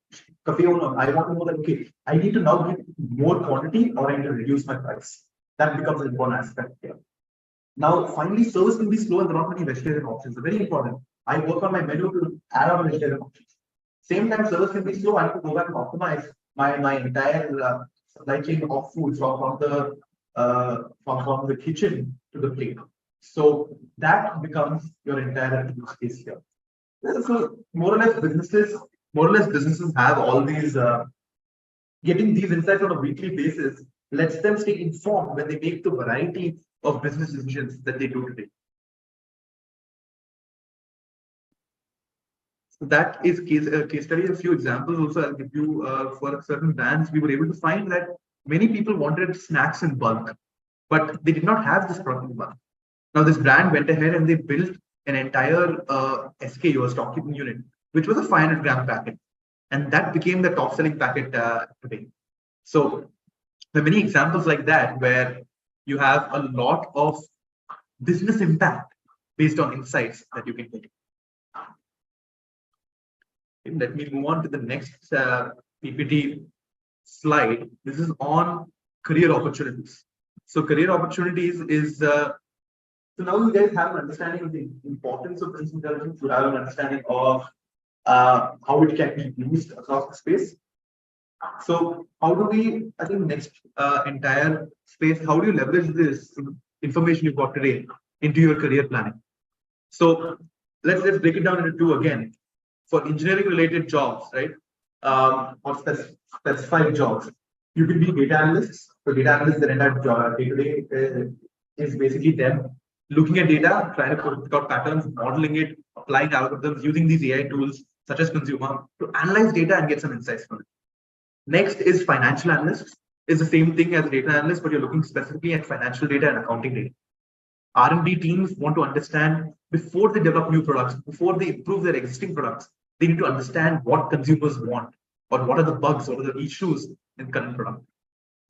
[SPEAKER 2] cafe owner, I want to know that, okay, I need to now get more quantity or I need to reduce my price. That becomes an important aspect here. Now, finally, service can be slow and there are not many vegetarian options. Very important. I work on my menu to add on vegetarian options. Same time, service can be slow. I have to go back and optimize my entire supply chain of food from the kitchen to the plate. So that becomes your entire use case here. So more or less businesses have all these getting these insights on a weekly basis lets them stay informed when they make the variety of business decisions that they do today. So that is case study. A few examples also I'll give you for certain brands. We were able to find that many people wanted snacks in bulk, but they did not have this product in bulk. Now this brand went ahead and they built an entire SKU, a stock keeping unit, which was a 500-gram packet, and that became the top selling packet today. So there are many examples like that where you have a lot of business impact based on insights that you can take. Let me move on to the next PPT slide. This is on career opportunities. So career opportunities is, so now you guys have an understanding of the importance of business intelligence. You have an understanding of how it can be used across the space. So how do we, I think next entire space, how do you leverage this information you've got today into your career planning? So let's break it down into two again. For engineering related jobs, right? Or specified jobs, you can be data analysts. So data analysts, their entire job day-to-day is basically them looking at data, trying to put out patterns, modeling it, applying algorithms, using these AI tools such as Cosuma to analyze data and get some insights from it. Next is financial analysts. Is the same thing as data analyst, but you're looking specifically at financial data and accounting data. R&D teams want to understand before they develop new products, before they improve their existing products, they need to understand what consumers want or what are the bugs, what are the issues in current product.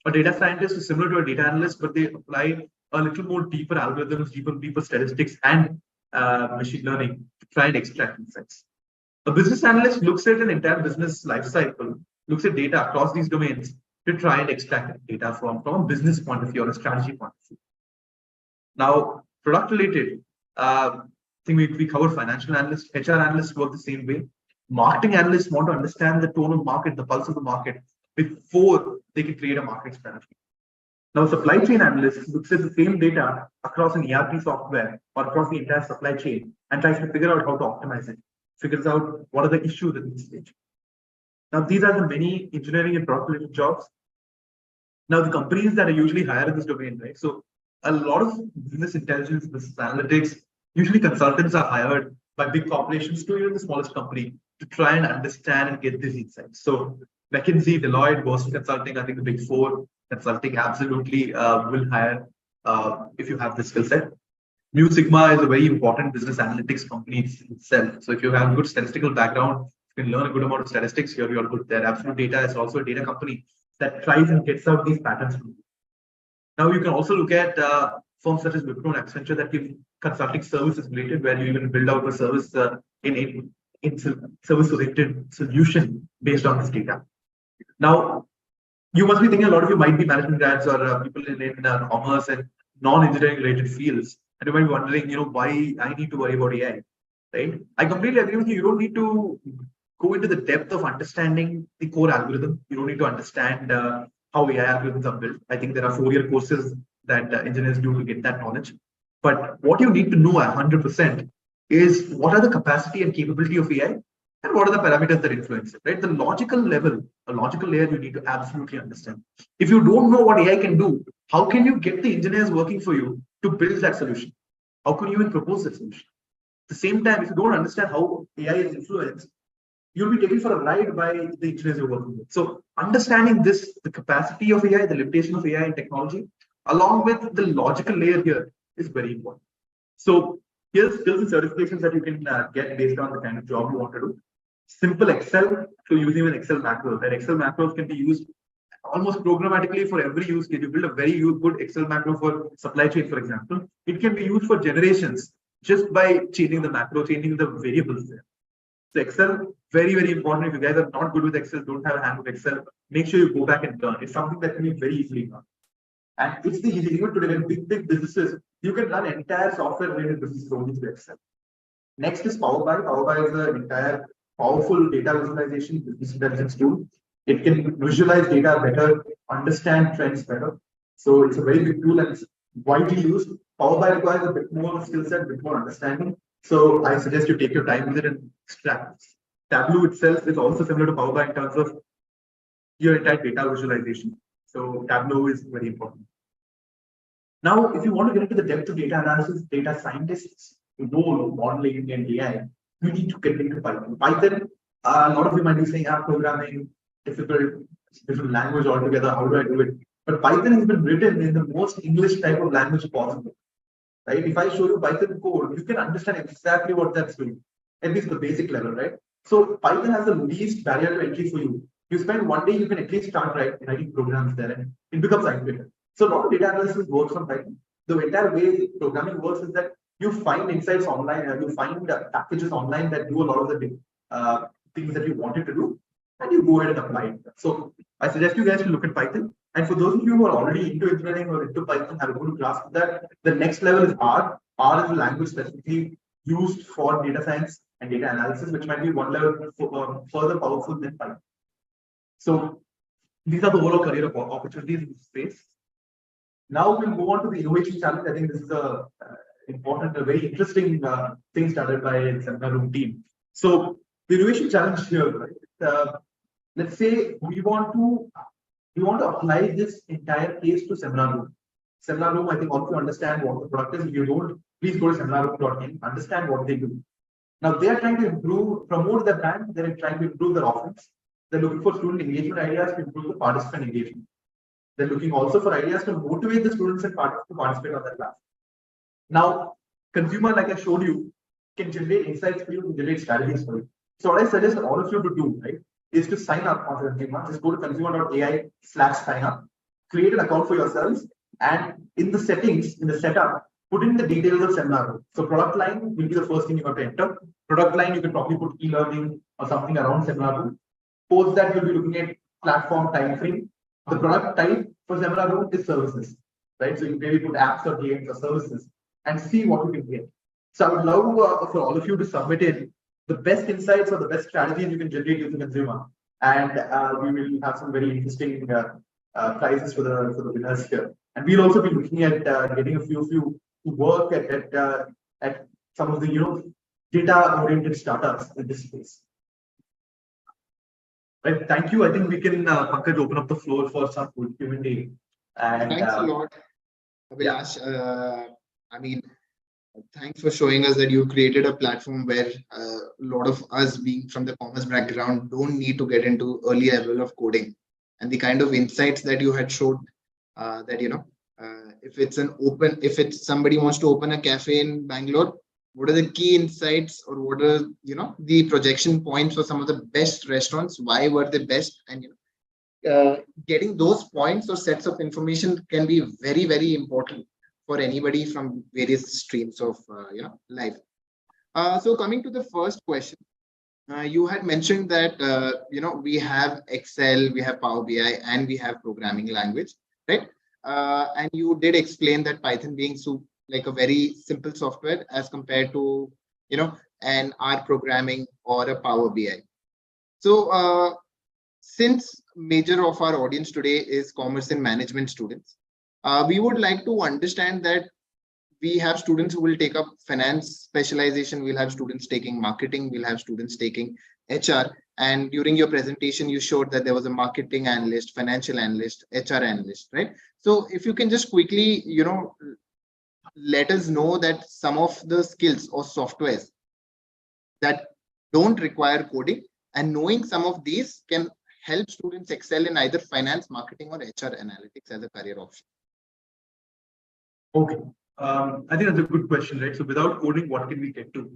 [SPEAKER 2] A data scientist is similar to a data analyst, but they apply a little more deeper algorithms, deeper statistics and machine learning to try and extract insights. A business analyst looks at an entire business life cycle, looks at data across these domains to try and extract data from a business point of view or a strategy point of view. Now, product related, I think we covered financial analysts, HR analysts work the same way. Marketing analysts want to understand the tone of market, the pulse of the market before they can create a market strategy. Now, supply chain analysts looks at the same data across an ERP software or across the entire supply chain and tries to figure out how to optimize it, figures out what are the issues at this stage. Now, these are the many engineering and product related jobs. Now, the companies that are usually higher in this domain, right? So a lot of business intelligence, business analytics, usually consultants are hired by big corporations to even the smallest company to try and understand and get these insights. So McKinsey, Deloitte, Boston Consulting, I think the big four consulting absolutely will hire if you have the skill set. Mu Sigma is a very important business analytics company itself. So if you have a good statistical background, you can learn a good amount of statistics, you're good there. Absolute Data is also a data company that tries and gets out these patterns. Now you can also look at firms such as Wipro and Accenture that give consulting services related, where you even build out a service in service-oriented solution based on this data. Now, you must be thinking a lot of you might be management grads or people in commerce and non-engineering related fields, and you might be wondering, why I need to worry about AI, right? I completely agree with you. You don't need to go into the depth of understanding the core algorithm. You don't need to understand how AI algorithms are built. I think there are 4-year courses that engineers do to get that knowledge. But what you need to know 100% is what are the capacity and capability of AI and what are the parameters that influence it, right? The logical level, a logical layer you need to absolutely understand. If you don't know what AI can do, how can you get the engineers working for you to build that solution? How can you even propose that solution? At the same time, if you don't understand how AI is influenced, you'll be taken for a ride by the engineers you're working with. So understanding this, the capacity of AI, the limitation of AI and technology, along with the logical layer here is very important. So here's skills and certifications that you can get based on the kind of job you want to do. Simple Excel, so using an Excel macros. And Excel macros can be used almost programmatically for every use case. You build a very good Excel macro for supply chain, for example. It can be used for generations just by changing the macro, changing the variables there. So Excel, very, very important. If you guys are not good with Excel, don't have a hand with Excel, make sure you go back and learn. It's something that can be very easily done. And it's the easy even today, when big businesses, you can run entire software related businesses only through Excel. Next is Power BI. Power BI is an entire powerful data visualization business intelligence tool. It can visualize data better, understand trends better. So it's a very big tool and it's widely used. Power BI requires a bit more skill set, a bit more understanding. So I suggest you take your time with it and extract. Tableau itself is also similar to Power BI in terms of your entire data visualization. So Tableau is very important. Now, if you want to get into the depth of data analysis, data scientists know modeling and AI, you need to get into Python. Python, a lot of you might be saying, programming, difficult, different language altogether. How do I do it? But Python has been written in the most English type of language possible, right? If I show you Python code, you can understand exactly what that's doing, at least the basic level, right? So Python has the least barrier to entry for you. You spend one day, you can at least start writing programs there, and it becomes accurate. So a lot of data analysis works on Python. The entire way programming works is that you find insights online, and you find packages online that do a lot of the things that you wanted to do, and you go ahead and apply it. So I suggest you guys to look at Python. And for those of you who are already into engineering or into Python, have a good grasp of that. The next level is R. R is a language specifically used for data science and data analysis, which might be one level further powerful than Python. So these are the overall career opportunities in this space. Now we'll move on to the innovation challenge. I think this is a important, a very interesting thing started by the Seminar Room team. So the innovation challenge here, right? Let's say we want to apply this entire case to Seminar Room. Seminar Room, I think all of you understand what the product is. If you don't, please go to seminarroom.in, understand what they do. Now they are trying to promote their brand. They're trying to improve their offerings. They're looking for student engagement ideas to improve the participant engagement. They're looking also for ideas to motivate the students and to participate on their class. Now, consumer, like I showed you, can generate insights for you, to generate strategies for you. So what I suggest all of you to do, right, is to sign up on Consumer. Just go to consumer.ai/sign up, create an account for yourselves, and in the settings, in the setup, put in the details of Seminar Room. So product line will be the first thing you have to enter. Product line, you can probably put e-learning or something around Seminar Room. Post that, you'll be looking at platform time frame. The product type for Seminar Room is services, right? So you maybe put apps or games or services and see what you can get. So I would love for all of you to submit in the best insights or the best strategies you can generate using Consumer, and we will have some very interesting prizes for the winners here. And we'll also be looking at getting a few of you to work at some of the data-oriented startups in this space. Right, thank you. I think we can, Pankaj, open up the floor for some Q&A.
[SPEAKER 1] Thanks a lot, Abhilash. I mean, thanks for showing us that you created a platform where a lot of us being from the commerce background don't need to get into early level of coding, and the kind of insights that you had showed that, if somebody wants to open a cafe in Bangalore, what are the key insights, or what are the projection points for some of the best restaurants? Why were they best? And getting those points or sets of information can be very, very important for anybody from various streams of life. So coming to the first question, you had mentioned that we have Excel, we have Power BI, and we have programming language, right? And you did explain that Python being like a very simple software as compared to an R programming or a Power BI. So since major of our audience today is commerce and management students, we would like to understand that we have students who will take up finance specialization, we'll have students taking marketing, we'll have students taking HR. And during your presentation, you showed that there was a marketing analyst, financial analyst, HR analyst, right? So if you can just quickly, let us know that some of the skills or softwares that don't require coding, and knowing some of these can help students excel in either finance, marketing, or HR analytics as a career option.
[SPEAKER 2] Okay. I think that's a good question, right? So without coding, what can we get to?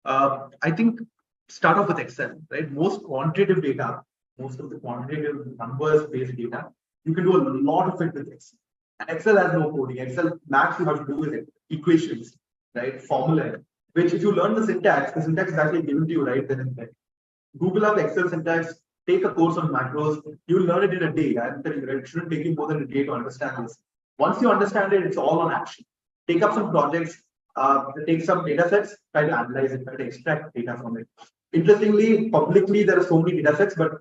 [SPEAKER 2] I think start off with Excel, right? Most quantitative data, most of the quantitative numbers-based data, you can do a lot of it with Excel. And Excel has no coding. Excel max you have to do with it, equations, right? Formula, which if you learn the syntax is actually given to you right then and there. Google up Excel syntax, take a course on macros, you'll learn it in a day. I'm telling you, right? It shouldn't take you more than a day to understand this. Once you understand it, it's all on action. Take up some projects, take some data sets, try to analyze it, try to extract data from it. Interestingly, publicly, there are so many data sets, but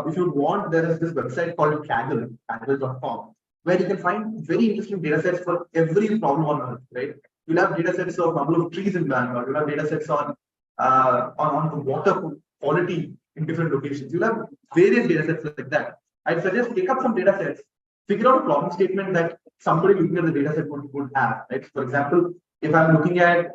[SPEAKER 2] if you want, there is this website called Kaggle.com, where you can find very interesting data sets for every problem on Earth, right? You'll have data sets of number of trees in Bangalore, you'll have data sets on the water quality in different locations. You'll have various data sets like that. I'd suggest take up some data sets, figure out a problem statement that somebody looking at the data set would have, right? For example, if I'm looking at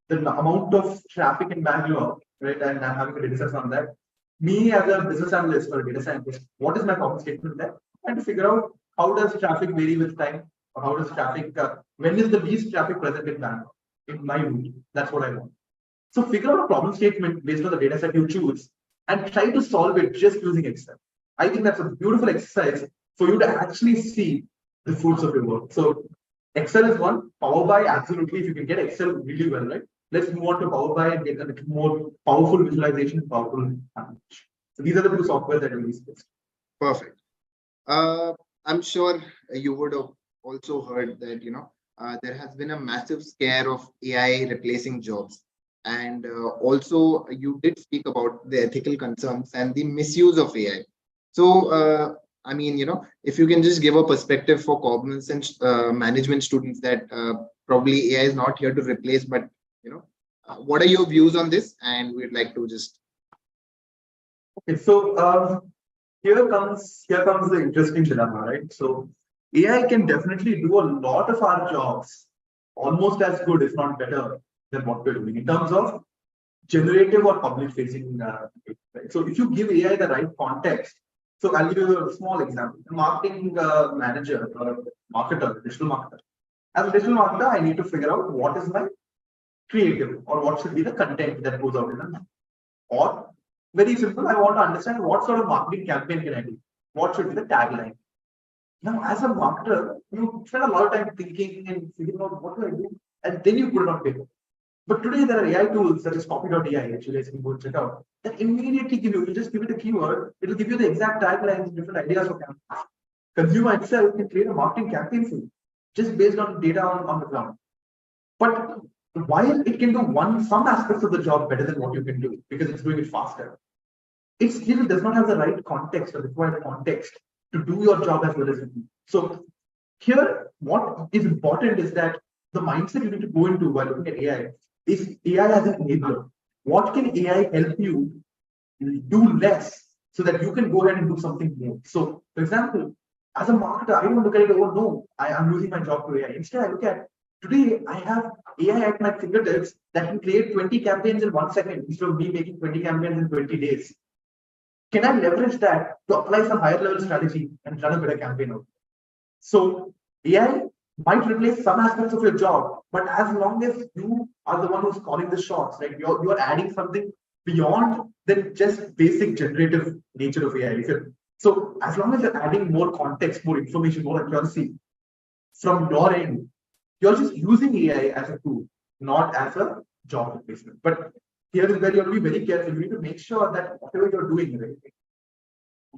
[SPEAKER 2] the amount of traffic in Bangalore, right? And I'm having a data set on that. Me as a business analyst or a data scientist, what is my problem statement there? And to figure out how does traffic vary with time, or how does traffic, when is the least traffic present in Bangalore? In my route, that's what I want. So figure out a problem statement based on the data set you choose and try to solve it just using Excel. I think that's a beautiful exercise for you to actually see the fruits of your work. So Excel is one, Power BI, absolutely. If you can get Excel really well, right? Let's move on to Power BI and get a little more powerful visualization, powerful application. So these are the two software that we discussed.
[SPEAKER 1] Perfect. I'm sure you would have also heard that, there has been a massive scare of AI replacing jobs. And also, you did speak about the ethical concerns and the misuse of AI. So, I mean, if you can just give a perspective for cognizant management students that probably AI is not here to replace, but, what are your views on this? And we'd like to just.
[SPEAKER 2] Okay, so here comes the interesting dilemma, right? So AI can definitely do a lot of our jobs almost as good, if not better, than what we're doing in terms of generative or public facing. Right? So if you give AI the right context, so I'll give you a small example. A marketing manager or a marketer, digital marketer. As a digital marketer, I need to figure out what is my creative or what should be the content that goes out in the market. Or very simple, I want to understand what sort of marketing campaign can I do? What should be the tagline? Now, as a marketer, you spend a lot of time thinking and figuring out what do I do, and then you put it on paper. But today there are AI tools such as Copy.ai, actually, you can go check out, that immediately give you just give it a keyword, it'll give you the exact taglines, different ideas for campaigns. Consumer itself can create a marketing campaign for you, just based on data on the ground. But while it can do some aspects of the job better than what you can do because it's doing it faster, it still does not have the right context or required context to do your job as well as you do. So here, what is important is that the mindset you need to go into while looking at AI is AI as an enabler. What can AI help you do less so that you can go ahead and do something more? So, for example, as a marketer, I don't look at it, oh no, I am losing my job to AI. Instead, I look at today, I have AI at my fingertips that can create 20 campaigns in 1 second instead of me making 20 campaigns in 20 days. Can I leverage that to apply some higher level strategy and run a better campaign out? So AI might replace some aspects of your job, but as long as you are the one who's calling the shots, like you're adding something beyond than just basic generative nature of AI. So as long as you're adding more context, more information, more accuracy from your end, you're just using AI as a tool, not as a job replacement. But here is where you have to be very careful. You need to make sure that whatever you're doing, right,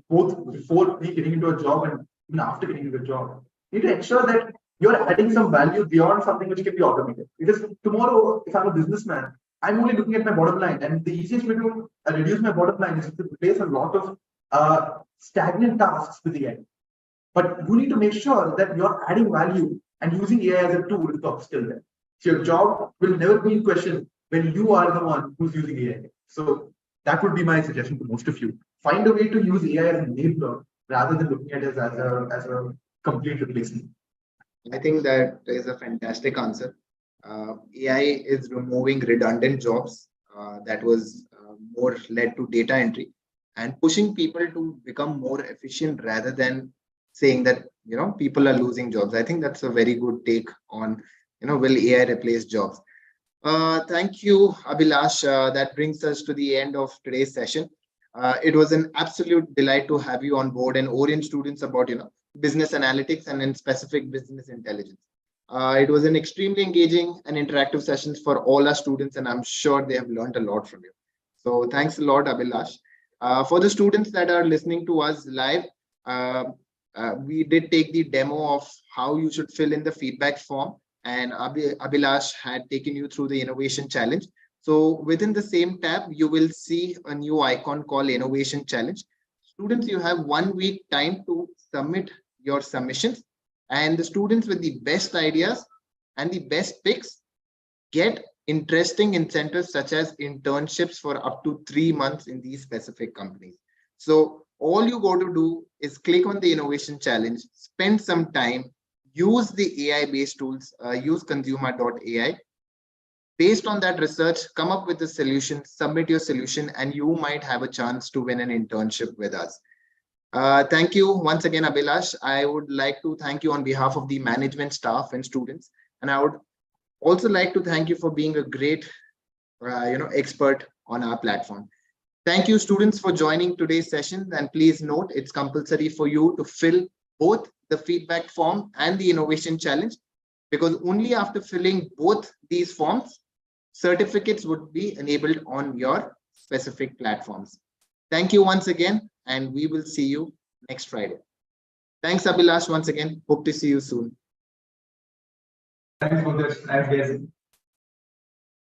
[SPEAKER 2] both before getting into a job and even after getting into a job, you need to ensure that you're adding some value beyond something which can be automated. Because tomorrow, if I'm a businessman, I'm only looking at my bottom line, and the easiest way to reduce my bottom line is to replace a lot of stagnant tasks with AI. But you need to make sure that you're adding value and using AI as a tool to upskill them. So your job will never be in question when you are the one who's using AI. So that would be my suggestion to most of you. Find a way to use AI as an enabler rather than looking at it as a complete replacement.
[SPEAKER 1] I think that is a fantastic answer. AI is removing redundant jobs that was more led to data entry and pushing people to become more efficient rather than saying that people are losing jobs. I think that's a very good take on will AI replace jobs. Thank you, Abhilash. That brings us to the end of today's session. It was an absolute delight to have you on board and orient students about business analytics and in specific business intelligence. It was an extremely engaging and interactive sessions for all our students, and I'm sure they have learned a lot from you. So thanks a lot, Abhilash. For the students that are listening to us live, we did take the demo of how you should fill in the feedback form, and Abhilash had taken you through the innovation challenge. So within the same tab, you will see a new icon called Innovation Challenge. Students, you have 1 week time to submit your submissions, and the students with the best ideas and the best picks get interesting incentives such as internships for up to 3 months in these specific companies. So all you got to do is click on the Innovation Challenge, spend some time, use the AI-based tools, use Cosuma.ai, Based on that research, come up with a solution, submit your solution, and you might have a chance to win an internship with us. Thank you once again, Abhilash. I would like to thank you on behalf of the management staff and students. And I would also like to thank you for being a great expert on our platform. Thank you, students, for joining today's session. And please note, it's compulsory for you to fill both the feedback form and the innovation challenge, because only after filling both these forms, certificates would be enabled on your specific platforms. Thank you once again, and we will see you next Friday. Thanks, Abhilash, once again. Hope to see you soon.
[SPEAKER 2] Thanks for this. Nice guys.